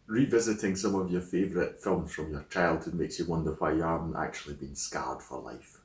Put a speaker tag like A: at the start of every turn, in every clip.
A: Revisiting some of your favourite films from your childhood makes you wonder why you haven't actually been scarred for life.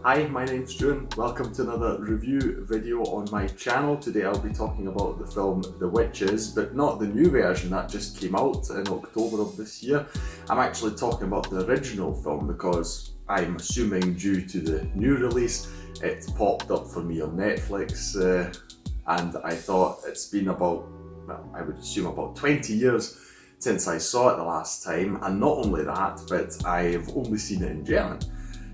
A: Hi, my name's June. Welcome to another review video on my channel. Today I'll be talking about the film The Witches, but not the new version that just came out in October of this year. I'm actually talking about the original film because I'm assuming due to the new release, it popped up for me on Netflix and I thought it's been about, well, I would assume about 20 years since I saw it the last time, and not only that, but I've only seen it in German.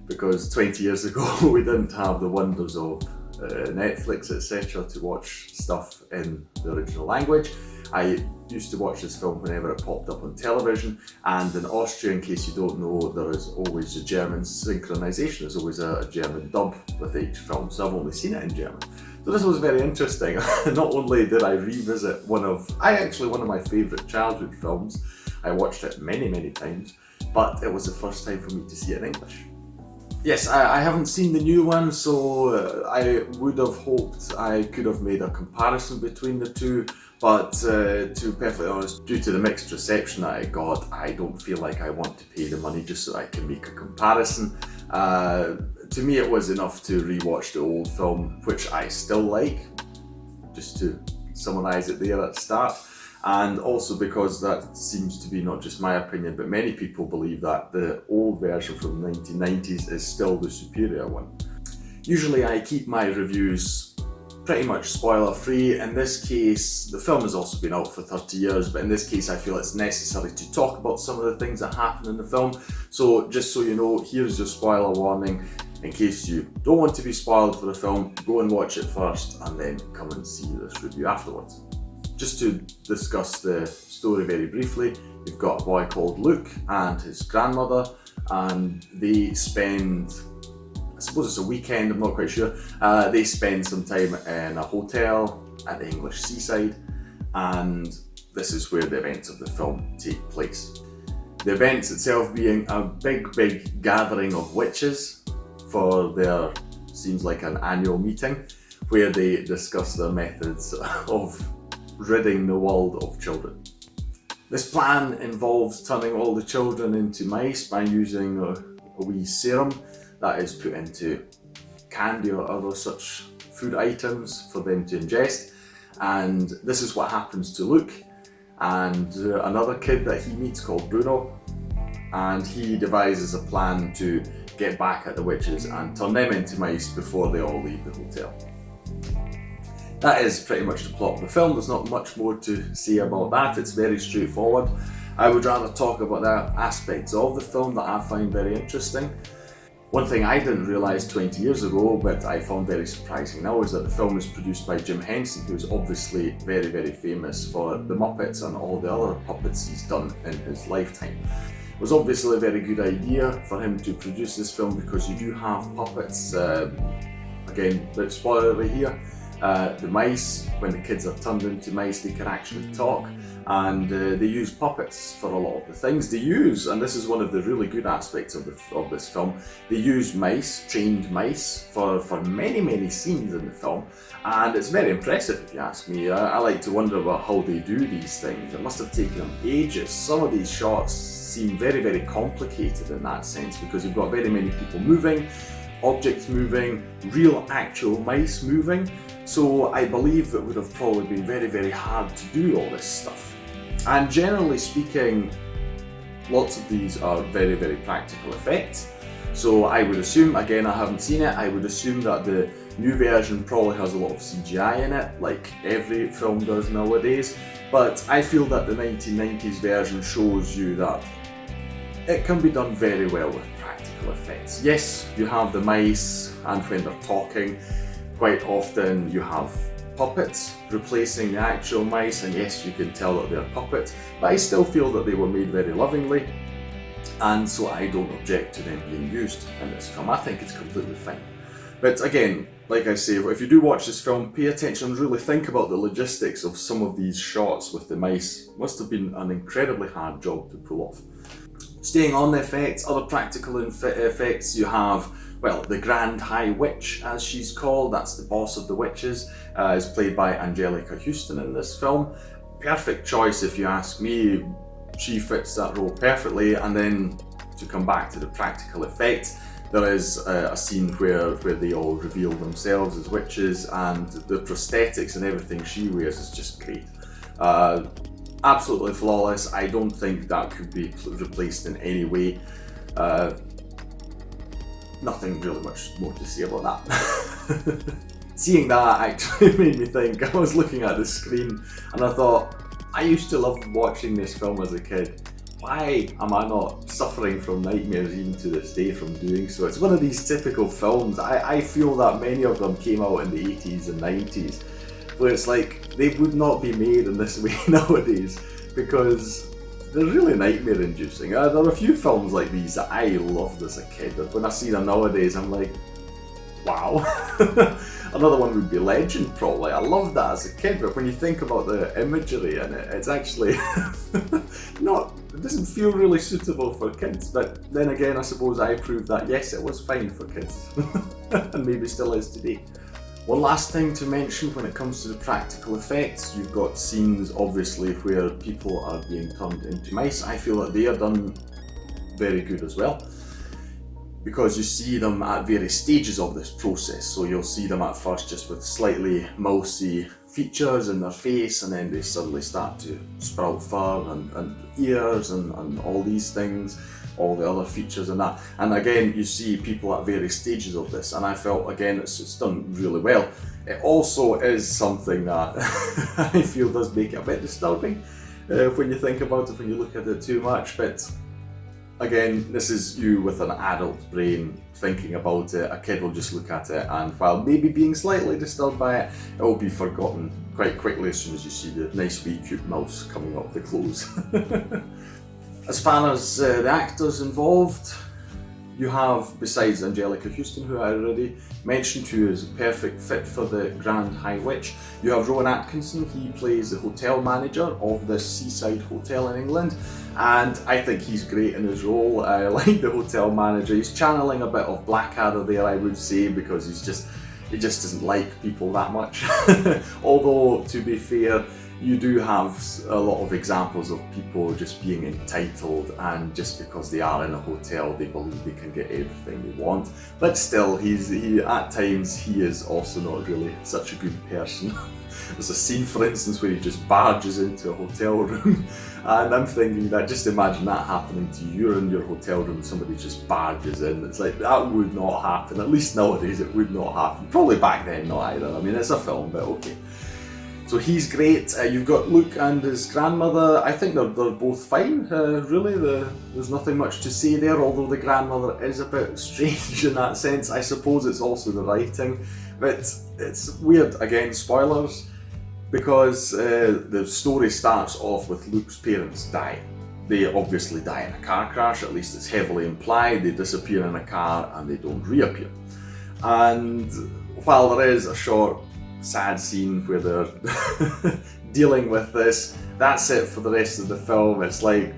A: Because 20 years ago we didn't have the wonders of Netflix, etc. to watch stuff in the original language. I used to watch this film whenever it popped up on television, and in Austria, in case you don't know, there is always a German synchronization. There's always a German dub with each film, so I've only seen it in German. So this was very interesting. Not only did I revisit one of my favourite childhood films, I watched it many times, but it was the first time for me to see it in English. Yes, I haven't seen the new one, so I would have hoped I could have made a comparison between the two, but to be perfectly honest, due to the mixed reception that I got, I don't feel like I want to pay the money just so I can make a comparison. To me it was enough to rewatch the old film, which I still like, just to summarise it there at the start. And also because that seems to be not just my opinion, but many people believe that the old version from the 1990s is still the superior one. Usually I keep my reviews pretty much spoiler free. In this case, the film has also been out for 30 years, but in this case I feel it's necessary to talk about some of the things that happen in the film. So just so you know, here's your spoiler warning. In case you don't want to be spoiled for the film, go and watch it first and then come and see this review afterwards. Just to discuss the story very briefly, you've got a boy called Luke and his grandmother, and they spend, I suppose it's a weekend, I'm not quite sure, they spend some time in a hotel at the English seaside, and this is where the events of the film take place. The events itself being a big gathering of witches for their, seems like an annual meeting, where they discuss their methods of ridding the world of children. This plan involves turning all the children into mice by using a wee serum that is put into candy or other such food items for them to ingest, and this is what happens to Luke and another kid that he meets called Bruno, and he devises a plan to get back at the witches and turn them into mice before they all leave the hotel. That is pretty much the plot of the film. There's not much more to say about that. It's very straightforward. I would rather talk about the aspects of the film that I find very interesting. One thing I didn't realise 20 years ago, but I found very surprising now, is that the film is produced by Jim Henson, who's obviously very famous for the Muppets and all the other puppets he's done in his lifetime. It was obviously a very good idea for him to produce this film because you do have puppets, again, bit spoilery here. The mice, when the kids are turned into mice, they can actually talk, and they use puppets for a lot of the things they use, and this is one of the really good aspects of this film. They use mice, trained mice, for many scenes in the film, and it's very impressive if you ask me. I like to wonder about how they do these things. It must have taken them ages. Some of these shots seem very complicated in that sense, because you've got very many people moving, objects moving, real actual mice moving. So I believe it would have probably been very hard to do all this stuff. And generally speaking, lots of these are very practical effects. So I would assume, again I haven't seen it, I would assume that the new version probably has a lot of CGI in it, like every film does nowadays. But I feel that the 1990s version shows you that it can be done very well with practical effects. Yes, you have the mice, and when they're talking, quite often you have puppets replacing the actual mice, and yes, you can tell that they're puppets, but I still feel that they were made very lovingly, and so I don't object to them being used in this film. I think it's completely fine. But again, like I say, if you do watch this film, pay attention and really think about the logistics of some of these shots with the mice. Must have been an incredibly hard job to pull off. Staying on the effects, other practical effects, you have, well, the Grand High Witch, as she's called. That's the boss of the witches, is played by Anjelica Huston in this film. Perfect choice if you ask me. She fits that role perfectly. And then to come back to the practical effects, there is a scene where they all reveal themselves as witches, and the prosthetics and everything she wears is just great. Absolutely flawless. I don't think that could be replaced in any way. Nothing really much more to say about that. Seeing that actually made me think. I was looking at the screen and I thought, I used to love watching this film as a kid. Why am I not suffering from nightmares even to this day from doing so? It's one of these typical films. I feel that many of them came out in the 80s and 90s, where it's like they would not be made in this way nowadays because they're really nightmare inducing. There are a few films like these that I loved as a kid, but when I see them nowadays I'm like, wow. Another one would be Legend, probably. I loved that as a kid, but when you think about the imagery in it, it's actually it doesn't feel really suitable for kids. But then again, I suppose I proved that yes, it was fine for kids, and maybe still is today. One last thing to mention when it comes to the practical effects, you've got scenes obviously where people are being turned into mice. I feel that they are done very good as well, because you see them at various stages of this process. So you'll see them at first just with slightly mousy features in their face, and then they suddenly start to sprout fur and ears and all these things, all the other features and that. And again, you see people at various stages of this, and I felt again it's done really well. It also is something that I feel does make it a bit disturbing when you think about it, when you look at it too much. But again, this is you with an adult brain thinking about it. A kid will just look at it, and while maybe being slightly disturbed by it, it will be forgotten quite quickly as soon as you see the nice wee cute mouse coming up the clothes. As far as the actors involved, you have, besides Anjelica Huston, who I already mentioned, who is a perfect fit for the Grand High Witch, you have Rowan Atkinson. He plays the hotel manager of this seaside hotel in England, and I think he's great in his role. I like the hotel manager. He's channeling a bit of Blackadder there, I would say, because he just doesn't like people that much. Although, to be fair, you do have a lot of examples of people just being entitled, and just because they are in a hotel they believe they can get everything they want. But still, at times he is also not really such a good person. There's a scene, for instance, where he just barges into a hotel room, and I'm thinking that, just imagine that happening to you. You're in your hotel room, somebody just barges in. It's like, that would not happen. At least nowadays it would not happen. Probably back then not either. I mean, it's a film, but okay. So he's great. You've got Luke and his grandmother. I think they're both fine, really. There's nothing much to say there, although the grandmother is a bit strange in that sense. I suppose it's also the writing, but it's weird. Again, spoilers, because the story starts off with Luke's parents die. They obviously die in a car crash, at least it's heavily implied. They disappear in a car and they don't reappear. And while there is a short sad scene where they're dealing with this, that's it for the rest of the film. It's like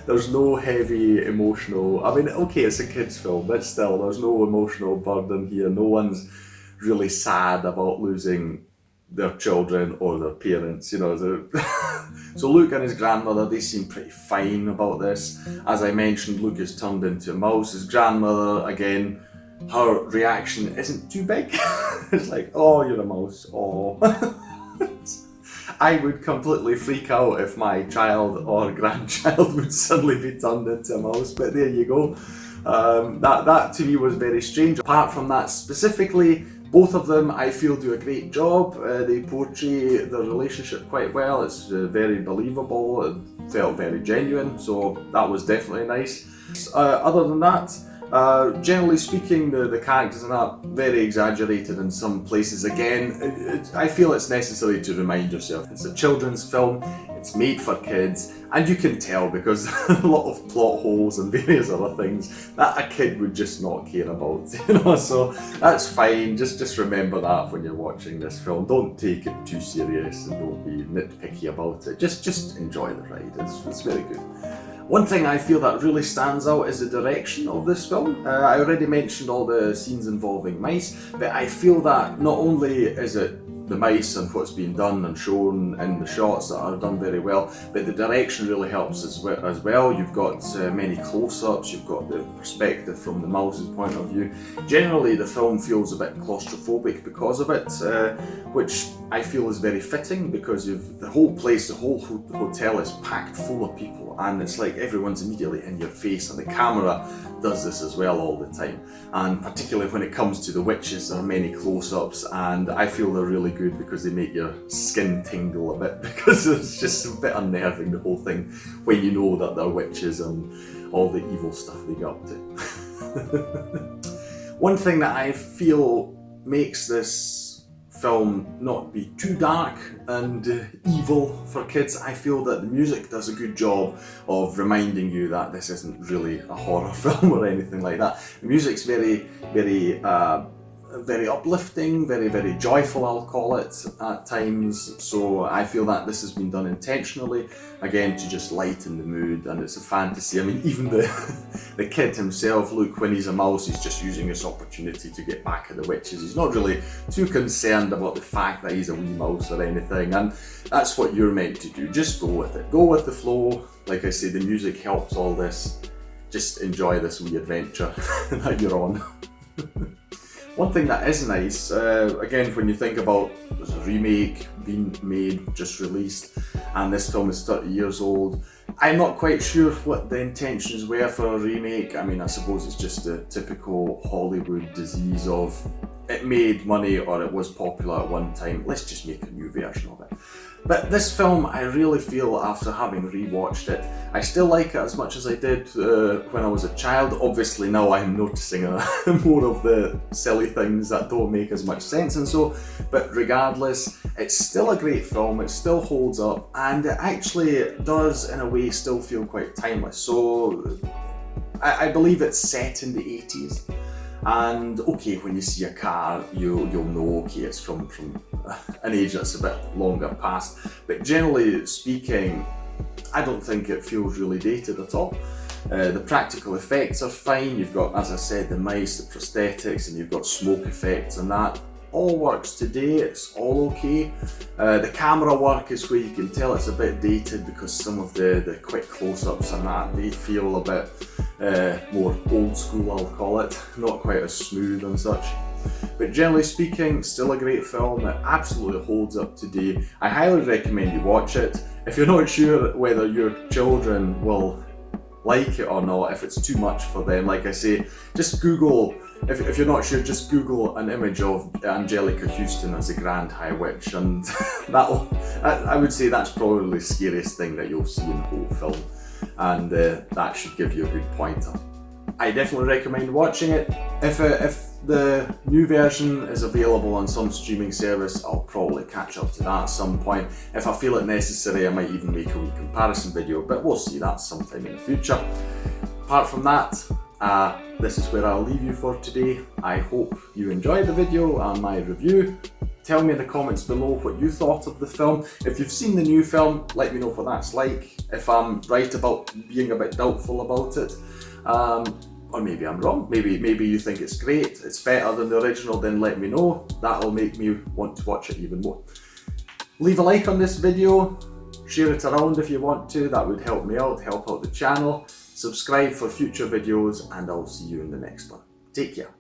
A: there's no heavy emotional, I mean, okay, it's a kids film, but still there's no emotional burden here. No one's really sad about losing their children or their parents, you know. So Luke and his grandmother, they seem pretty fine about this. As I mentioned, Luke is turned into a mouse. His grandmother, again, her reaction isn't too big. It's like, oh, you're a mouse, oh. I would completely freak out if my child or grandchild would suddenly be turned into a mouse, but there you go. That to me was very strange. Apart from that specifically, both of them, I feel, do a great job. They portray their relationship quite well. It's very believable. It felt very genuine, so that was definitely nice. Other than that, generally speaking, the characters are not very exaggerated in some places. Again, I feel it's necessary to remind yourself it's a children's film, it's made for kids, and you can tell because a lot of plot holes and various other things that a kid would just not care about, you know, so that's fine. Just remember that when you're watching this film. Don't take it too serious and don't be nitpicky about it. Just enjoy the ride. It's very good. One thing I feel that really stands out is the direction of this film. I already mentioned all the scenes involving mice, but I feel that not only is it the mice and what's being done and shown in the shots that are done very well, but the direction really helps as well. You've got many close-ups, you've got the perspective from the mouse's point of view. Generally the film feels a bit claustrophobic because of it, which I feel is very fitting, because the whole place, the whole hotel is packed full of people, and it's like everyone's immediately in your face, and the camera does this as well all the time. And particularly when it comes to the witches, there are many close-ups, and I feel they're really good because they make your skin tingle a bit, because it's just a bit unnerving, the whole thing, when you know that they're witches and all the evil stuff they get up to. One thing that I feel makes this film not be too dark and evil for kids, I feel that the music does a good job of reminding you that this isn't really a horror film or anything like that. The music's very uplifting, very joyful, I'll call it at times, so I feel that this has been done intentionally, again, to just lighten the mood, and it's a fantasy. I mean, even the kid himself, look, when he's a mouse, he's just using this opportunity to get back at the witches. He's not really too concerned about the fact that he's a wee mouse or anything, and that's what you're meant to do. Just go with it. Go with the flow. Like I say, the music helps all this. Just enjoy this wee adventure that you're on. One thing that is nice, again, when you think about, there's a remake being made, just released, and this film is 30 years old. I'm not quite sure what the intentions were for a remake. I mean, I suppose it's just a typical Hollywood disease of, it made money or it was popular at one time, let's just make a new version of it. But this film, I really feel, after having rewatched it, I still like it as much as I did when I was a child. Obviously now I'm noticing more of the silly things that don't make as much sense and so, but regardless, it's still a great film, it still holds up, and it actually does in a way still feel quite timeless. So I believe it's set in the 80s. And okay, when you see a car, you'll know, okay, it's from an age that's a bit longer past. But generally speaking, I don't think it feels really dated at all. The practical effects are fine. You've got, as I said, the mice, the prosthetics, and you've got smoke effects, and that all works today. It's all okay. The camera work is where you can tell it's a bit dated, because some of the quick close-ups and that, they feel a bit more old school, I'll call it, not quite as smooth and such. But generally speaking, still a great film. It absolutely holds up today. I highly recommend you watch it. If you're not sure whether your children will like it or not, if it's too much for them, like I say, just Google, if you're not sure, just Google an image of Anjelica Huston as the Grand High Witch, and I would say that's probably the scariest thing that you'll see in the whole film, and that should give you a good pointer. I definitely recommend watching it. If the new version is available on some streaming service, I'll probably catch up to that at some point. If I feel it necessary, I might even make a wee comparison video, but we'll see that sometime in the future. Apart from that, this is where I'll leave you for today. I hope you enjoyed the video and my review. Tell me in the comments below what you thought of the film. If you've seen the new film, let me know what that's like. If I'm right about being a bit doubtful about it, or maybe I'm wrong. Maybe you think it's great, it's better than the original, then let me know. That'll make me want to watch it even more. Leave a like on this video, share it around if you want to, that would help me out, help out the channel. Subscribe for future videos, and I'll see you in the next one. Take care.